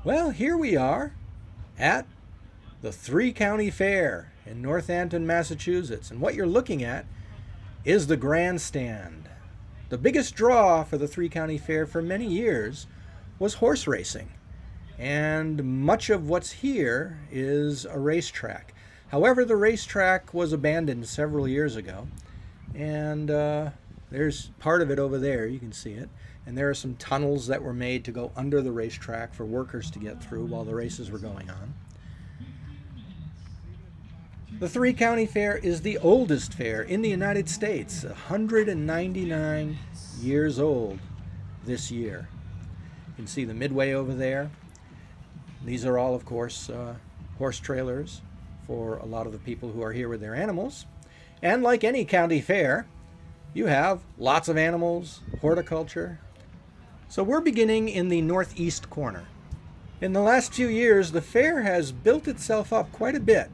Well, here we are at the Three-County Fair in Northampton, Massachusetts. And what you're looking at is the Grandstand. The biggest draw for the Three-County Fair for many years was horse racing. And much of what's here is a racetrack. However, the racetrack was abandoned several years ago. And there's part of it over there, you can see it. And there are some tunnels that were made to go under the racetrack for workers to get through while the races were going on. The Three-County Fair is the oldest fair in the United States, 199 years old this year. You can see the Midway over there. These are all, of course, horse trailers for a lot of the people who are here with their animals. And like any county fair, you have lots of animals, horticulture. So we're beginning in the northeast corner. In the last few years, the fair has built itself up quite a bit.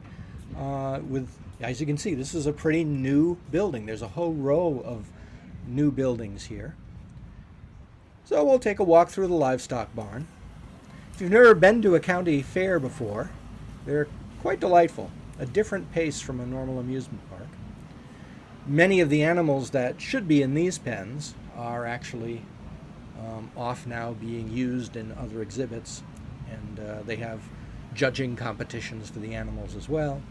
As you can see, this is a pretty new building. There's a whole row of new buildings here. So we'll take a walk through the livestock barn. If you've never been to a county fair before, they're quite delightful. A different pace from a normal amusement park. Many of the animals that should be in these pens are actually off now being used in other exhibits, and they have judging competitions for the animals as well.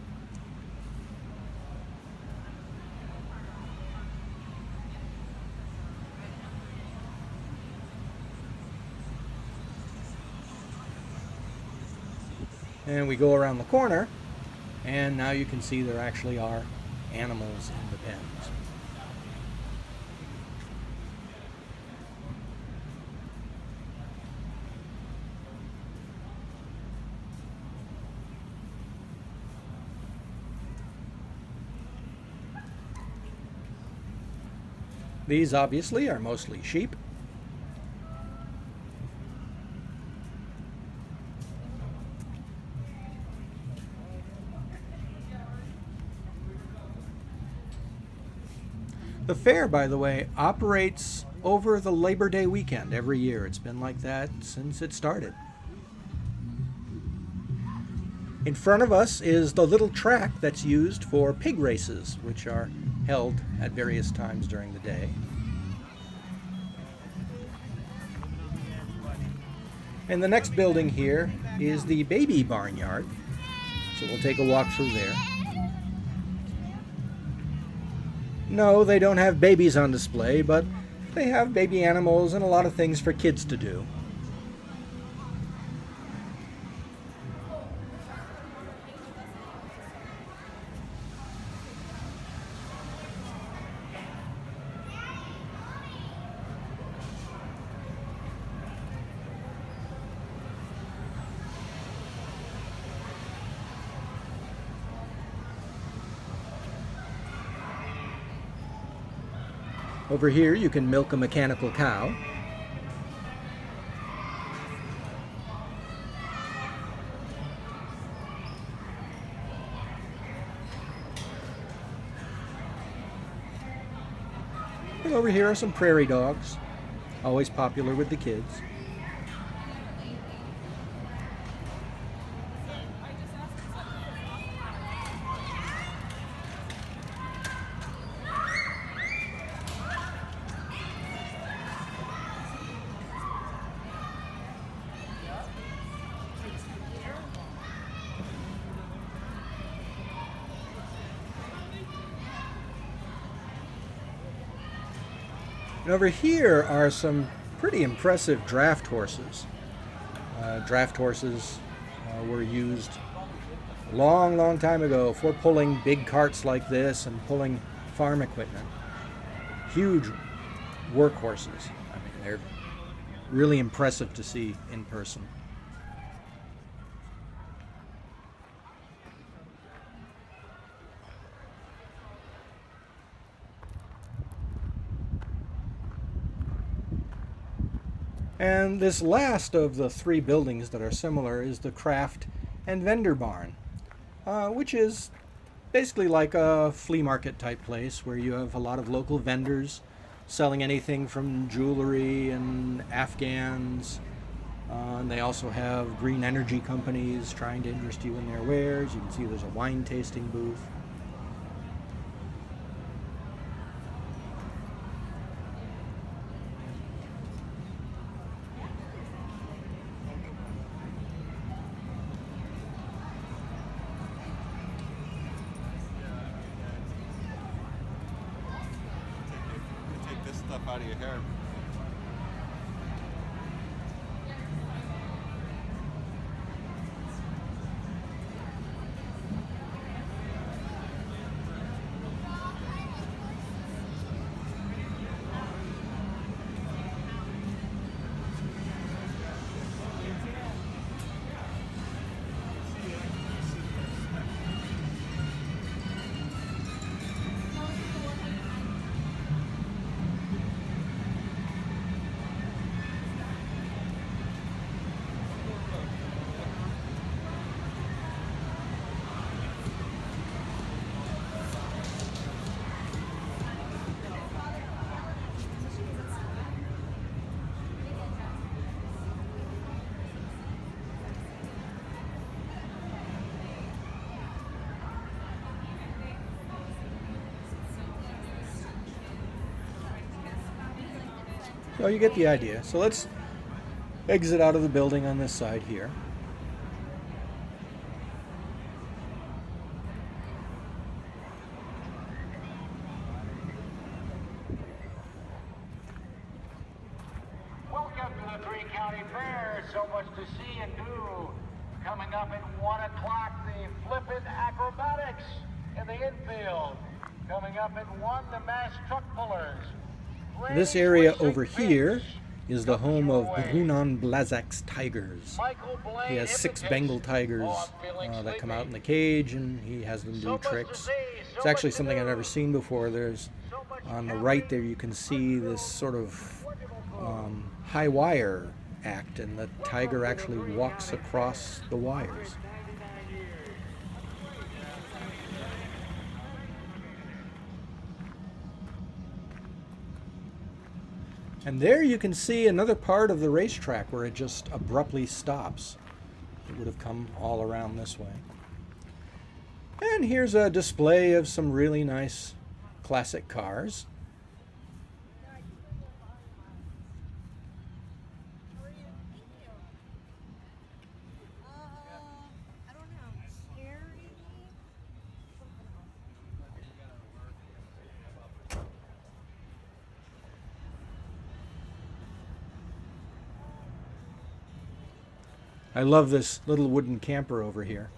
And we go around the corner, and now you can see there actually are animals in the pens. These obviously are mostly sheep. The fair, by the way, operates over the Labor Day weekend every year. It's been like that since it started. In front of us is the little track that's used for pig races, which are held at various times during the day. And the next building here is the baby barnyard. So we'll take a walk through there. No, they don't have babies on display, but they have baby animals and a lot of things for kids to do. Over here you can milk a mechanical cow. And over here are some prairie dogs, always popular with the kids. And over here are some pretty impressive draft horses. Draft horses were used a long, long time ago for pulling big carts like this and pulling farm equipment. Huge workhorses. I mean, they're really impressive to see in person. And this last of the three buildings that are similar is the craft and vendor barn, which is basically like a flea market type place where you have a lot of local vendors selling anything from jewelry and Afghans And they also have green energy companies trying to interest you in their wares. You can see there's a wine tasting booth. Take this stuff out of your hair. So you get the idea. So let's exit out of the building on this side here. Welcome to the Three-County Fair. So much to see and do. Coming up at 1 o'clock, the flippin' acrobatics in the infield. Coming up at 1, the mass truck pullers. This area over here is the home of Brunon Blazak's tigers. He has 6 Bengal tigers that come out in the cage, and he has them do tricks. It's actually something I've never seen before. There's on the right there you can see this sort of high wire act, and the tiger actually walks across the wires. And there you can see another part of the racetrack where it just abruptly stops. It would have come all around this way. And here's a display of some really nice classic cars. I love this little wooden camper over here.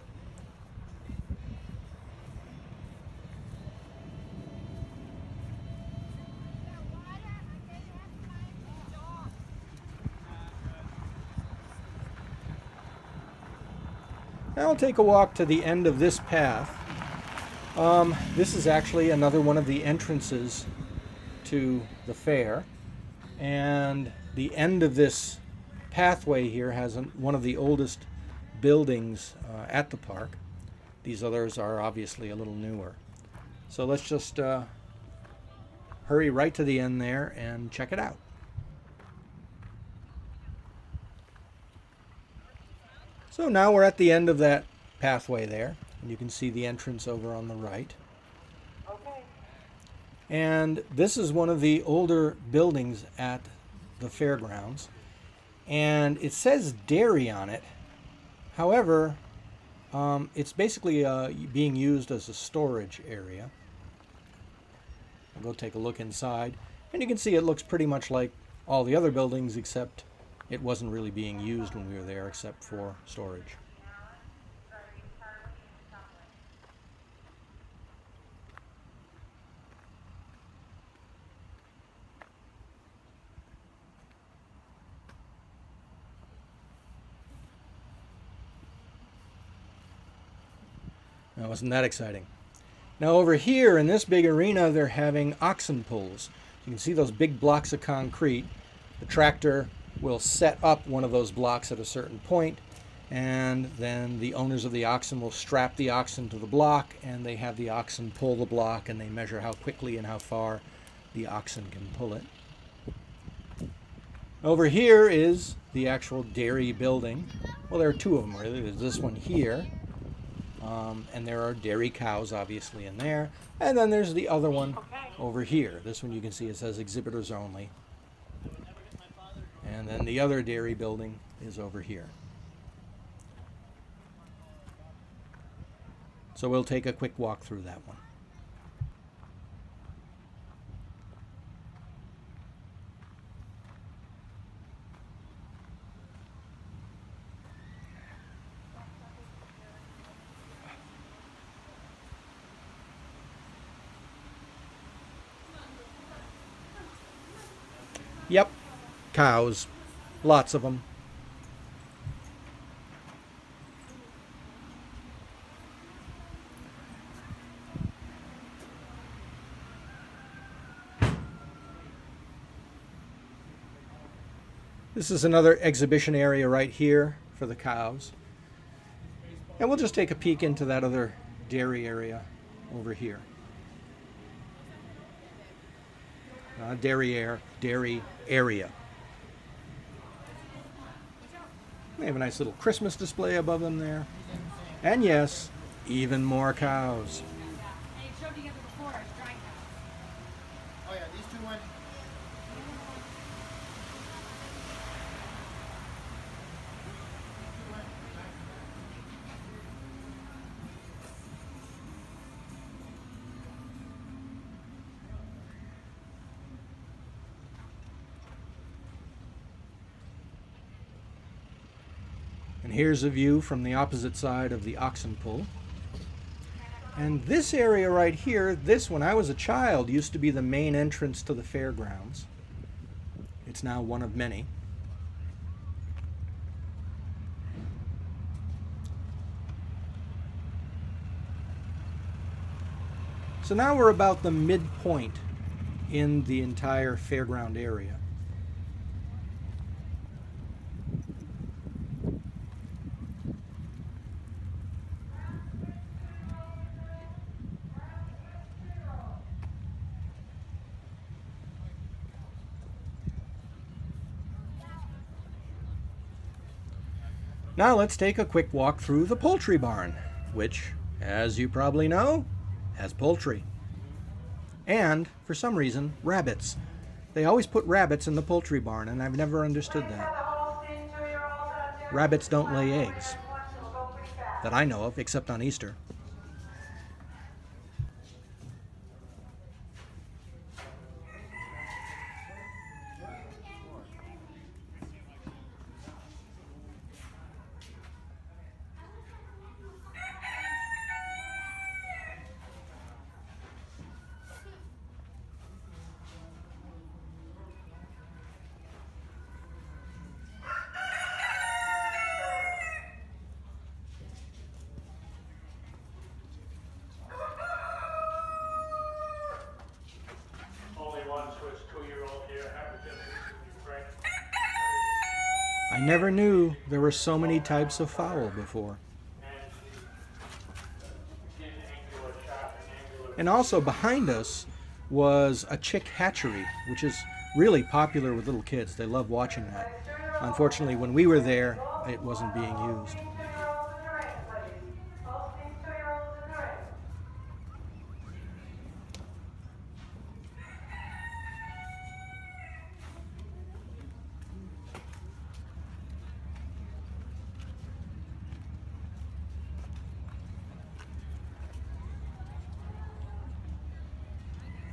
Now I'll take a walk to the end of this path. This is actually another one of the entrances to the fair, and the end of this pathway here has one of the oldest buildings at the park. These others are obviously a little newer. So let's just hurry right to the end there and check it out. So now we're at the end of that pathway there, and you can see the entrance over on the right. And this is one of the older buildings at the fairgrounds. And it says dairy on it. However, it's basically being used as a storage area. I'll go take a look inside, and you can see it looks pretty much like all the other buildings, except it wasn't really being used when we were there except for storage. Now, wasn't that exciting? Now over here in this big arena, they're having oxen pulls. You can see those big blocks of concrete. The tractor will set up one of those blocks at a certain point, and then the owners of the oxen will strap the oxen to the block, and they have the oxen pull the block, and they measure how quickly and how far the oxen can pull it. Over here is the actual dairy building. Well, there are two of them really. There's this one here, and there are dairy cows obviously in there. And then there's the other one over here. This one you can see it says exhibitors only. And then the other dairy building is over here. So we'll take a quick walk through that one. Yep, cows, lots of them. This is another exhibition area right here for the cows. And we'll just take a peek into that other dairy area over here. Dairy area. They have a nice little Christmas display above them there. And yes, even more cows. Oh yeah, these two went. And here's a view from the opposite side of the oxen pull. And this area right here, this, when I was a child, used to be the main entrance to the fairgrounds. It's now one of many. So now we're about the midpoint in the entire fairground area. Now let's take a quick walk through the poultry barn, which, as you probably know, has poultry. And, for some reason, rabbits. They always put rabbits in the poultry barn, and I've never understood that. Rabbits don't lay eggs, that I know of, except on Easter. I never knew there were so many types of fowl before. And also behind us was a chick hatchery, which is really popular with little kids. They love watching that. Unfortunately, when we were there, it wasn't being used.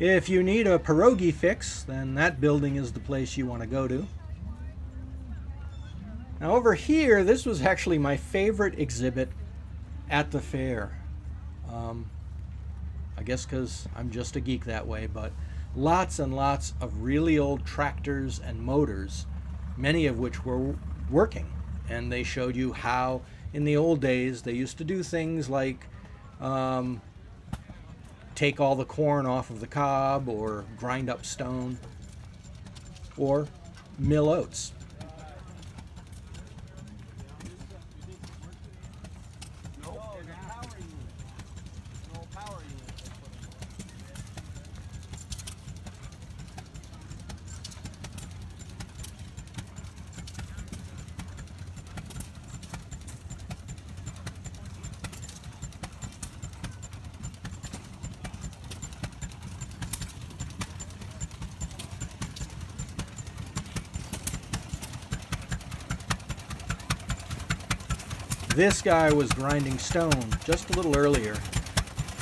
If you need a pierogi fix, then that building is the place you want to go to. Now over here, this was actually my favorite exhibit at the fair. I guess because I'm just a geek that way, but lots and lots of really old tractors and motors, many of which were working. And they showed you how, in the old days, they used to do things like take all the corn off of the cob, or grind up stone, or mill oats. This guy was grinding stone just a little earlier,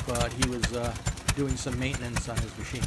but he was doing some maintenance on his machine.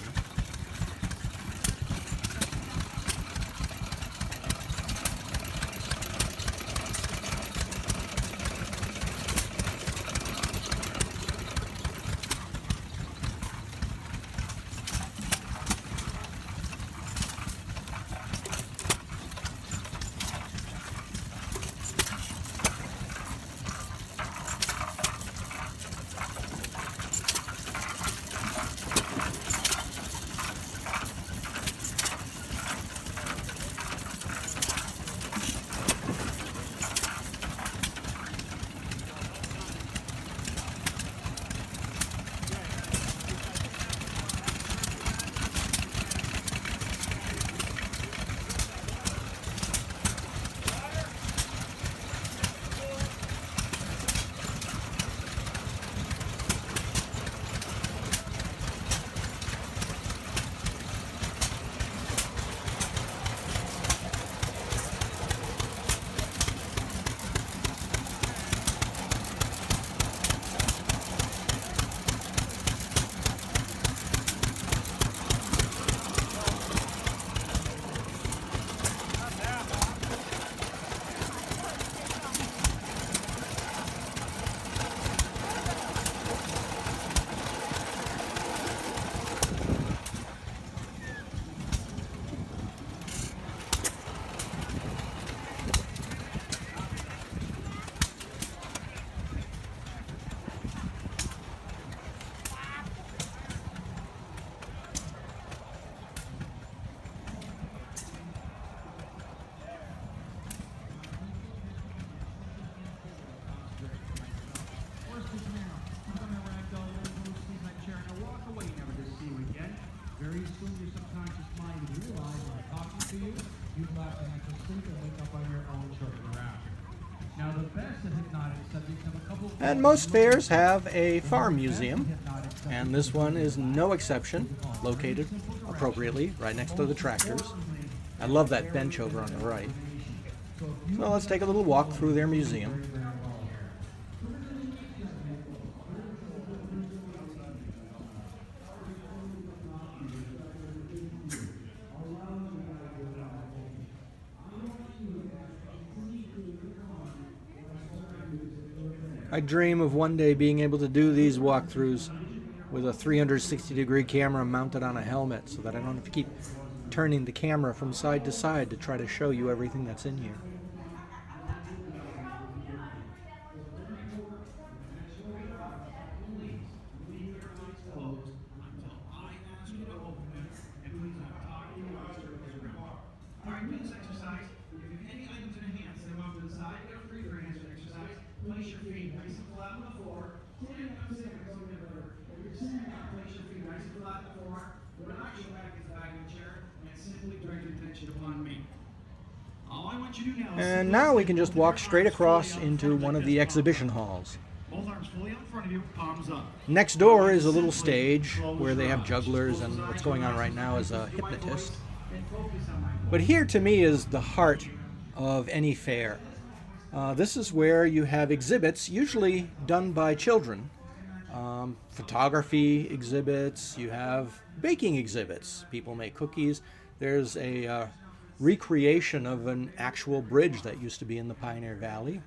Very soon your subconscious mind will realize when I'm talking to you, you've got to have to sleep and wake up on your own shortly thereafter. Now the best of hypnotic subjects have a couple... And most fairs have a farm museum, and this one is no exception, located appropriately right next to the tractors. I love that bench over on the right. So let's take a little walk through their museum. I dream of one day being able to do these walkthroughs with a 360-degree camera mounted on a helmet so that I don't have to keep turning the camera from side to side to try to show you everything that's in here. Place your feet nice and flat on the floor. Stand up, sit up, place your feet nice and flat on the floor. Relax your back as back in the chair and simply direct your attention upon me. All I want you to do now is... And now we can just walk straight across into one of the exhibition halls. Both arms fully in front of you, palms up. Next door is a little stage where they have jugglers, and what's going on right now is a hypnotist. But here to me is the heart of any fair. This is where you have exhibits, usually done by children. Photography exhibits, you have baking exhibits. People make cookies. There's a recreation of an actual bridge that used to be in the Pioneer Valley.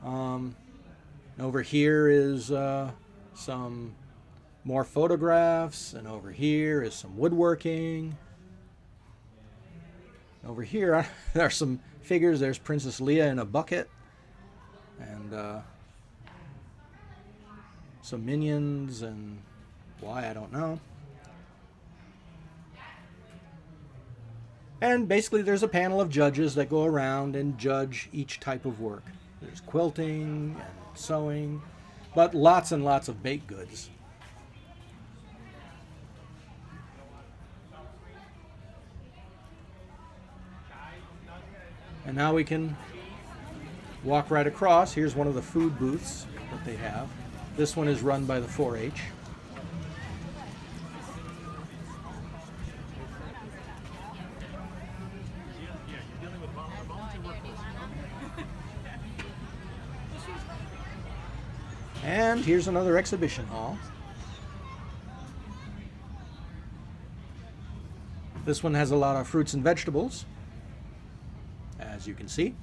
Over here is some more photographs, and over here is some woodworking. Over here there are some figures. There's Princess Leia in a bucket, and some minions, and why, I don't know. And basically there's a panel of judges that go around and judge each type of work. There's quilting and sewing, but lots and lots of baked goods. And now we can walk right across. Here's one of the food booths that they have. This one is run by the 4-H. And here's another exhibition hall. This one has a lot of fruits and vegetables, as you can see.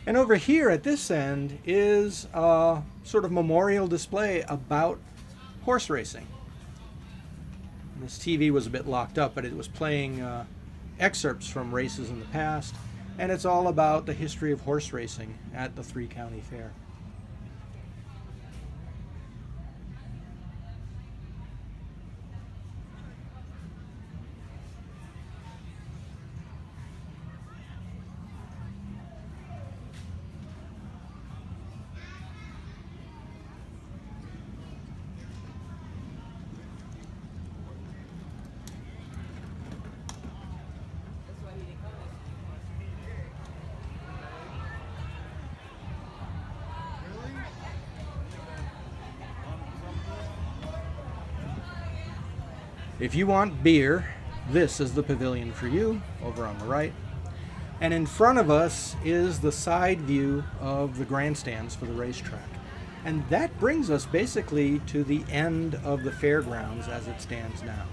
And over here at this end is a sort of memorial display about horse racing. And this TV was a bit locked up, but it was playing excerpts from races in the past, and it's all about the history of horse racing at the three-county fair. If you want beer, this is the pavilion for you, over on the right. And in front of us is the side view of the grandstands for the racetrack. And that brings us basically to the end of the fairgrounds as it stands now.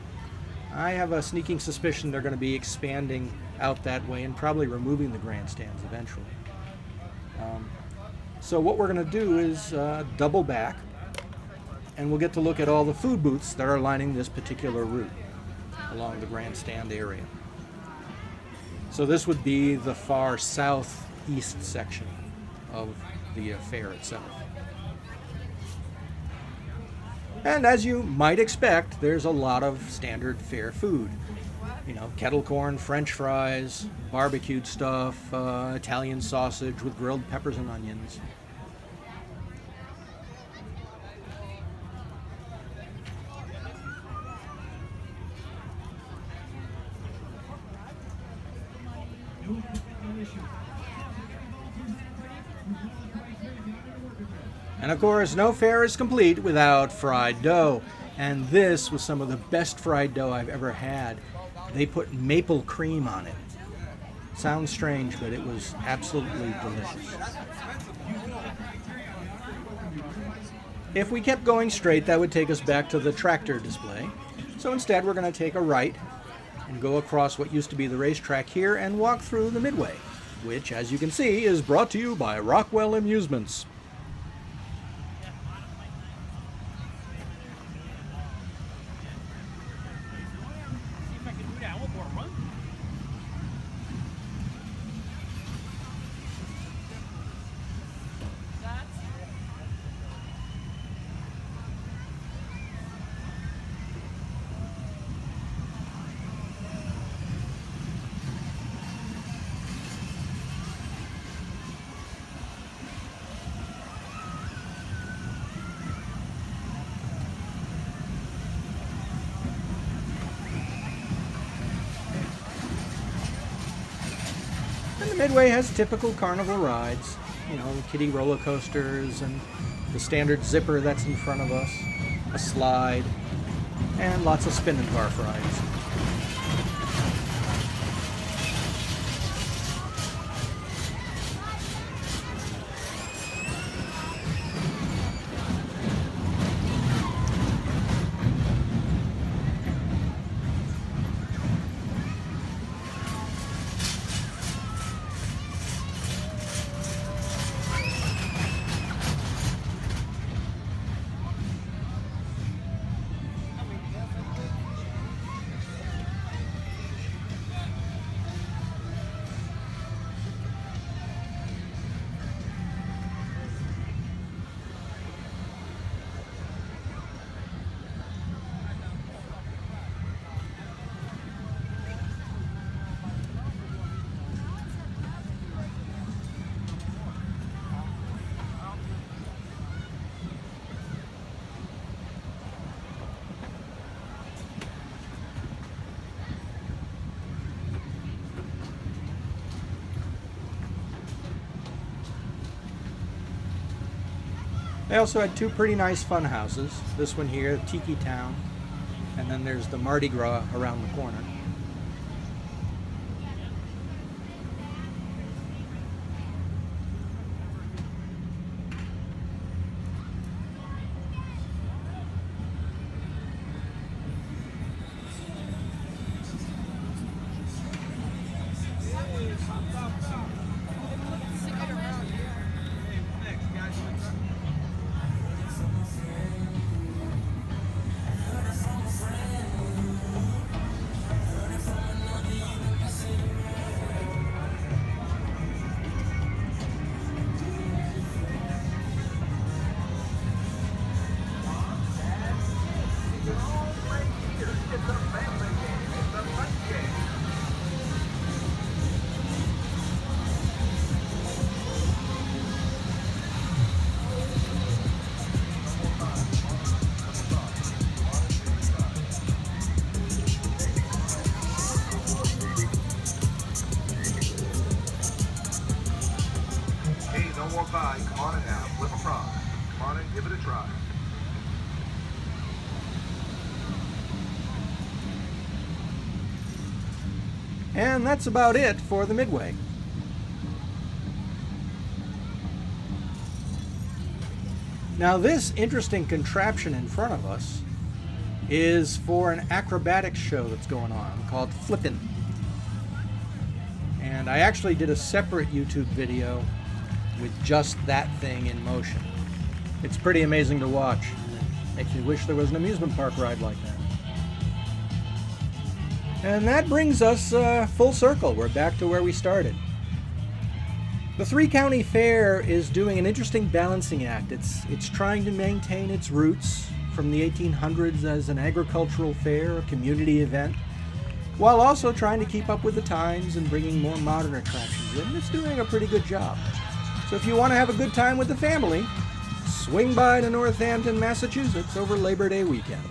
I have a sneaking suspicion they're going to be expanding out that way and probably removing the grandstands eventually. So what we're going to do is double back, and we'll get to look at all the food booths that are lining this particular route along the grandstand area. So this would be the far southeast section of the fair itself. And as you might expect, there's a lot of standard fair food. You know, kettle corn, French fries, barbecued stuff, Italian sausage with grilled peppers and onions. And of course, no fair is complete without fried dough. And this was some of the best fried dough I've ever had. They put maple cream on it. Sounds strange, but it was absolutely delicious. If we kept going straight, that would take us back to the tractor display. So instead, we're going to take a right and go across what used to be the racetrack here and walk through the Midway, which, as you can see, is brought to you by Rockwell Amusements. Midway has typical carnival rides, you know, kiddie roller coasters and the standard zipper that's in front of us, a slide, and lots of spin and barf rides. They also had two pretty nice fun houses. This one here, Tiki Town, and then there's the Mardi Gras around the corner. Hey, don't walk by. Come on in now. Flip a frog. Come on in, give it a try. And that's about it for the Midway. Now this interesting contraption in front of us is for an acrobatics show that's going on called Flippin'. And I actually did a separate YouTube video with just that thing in motion. It's pretty amazing to watch. Makes me wish there was an amusement park ride like that. And that brings us full circle. We're back to where we started. The three-county fair is doing an interesting balancing act. It's trying to maintain its roots from the 1800s as an agricultural fair, a community event, while also trying to keep up with the times and bringing more modern attractions in. It's doing a pretty good job. So if you want to have a good time with the family, swing by to Northampton, Massachusetts over Labor Day weekend.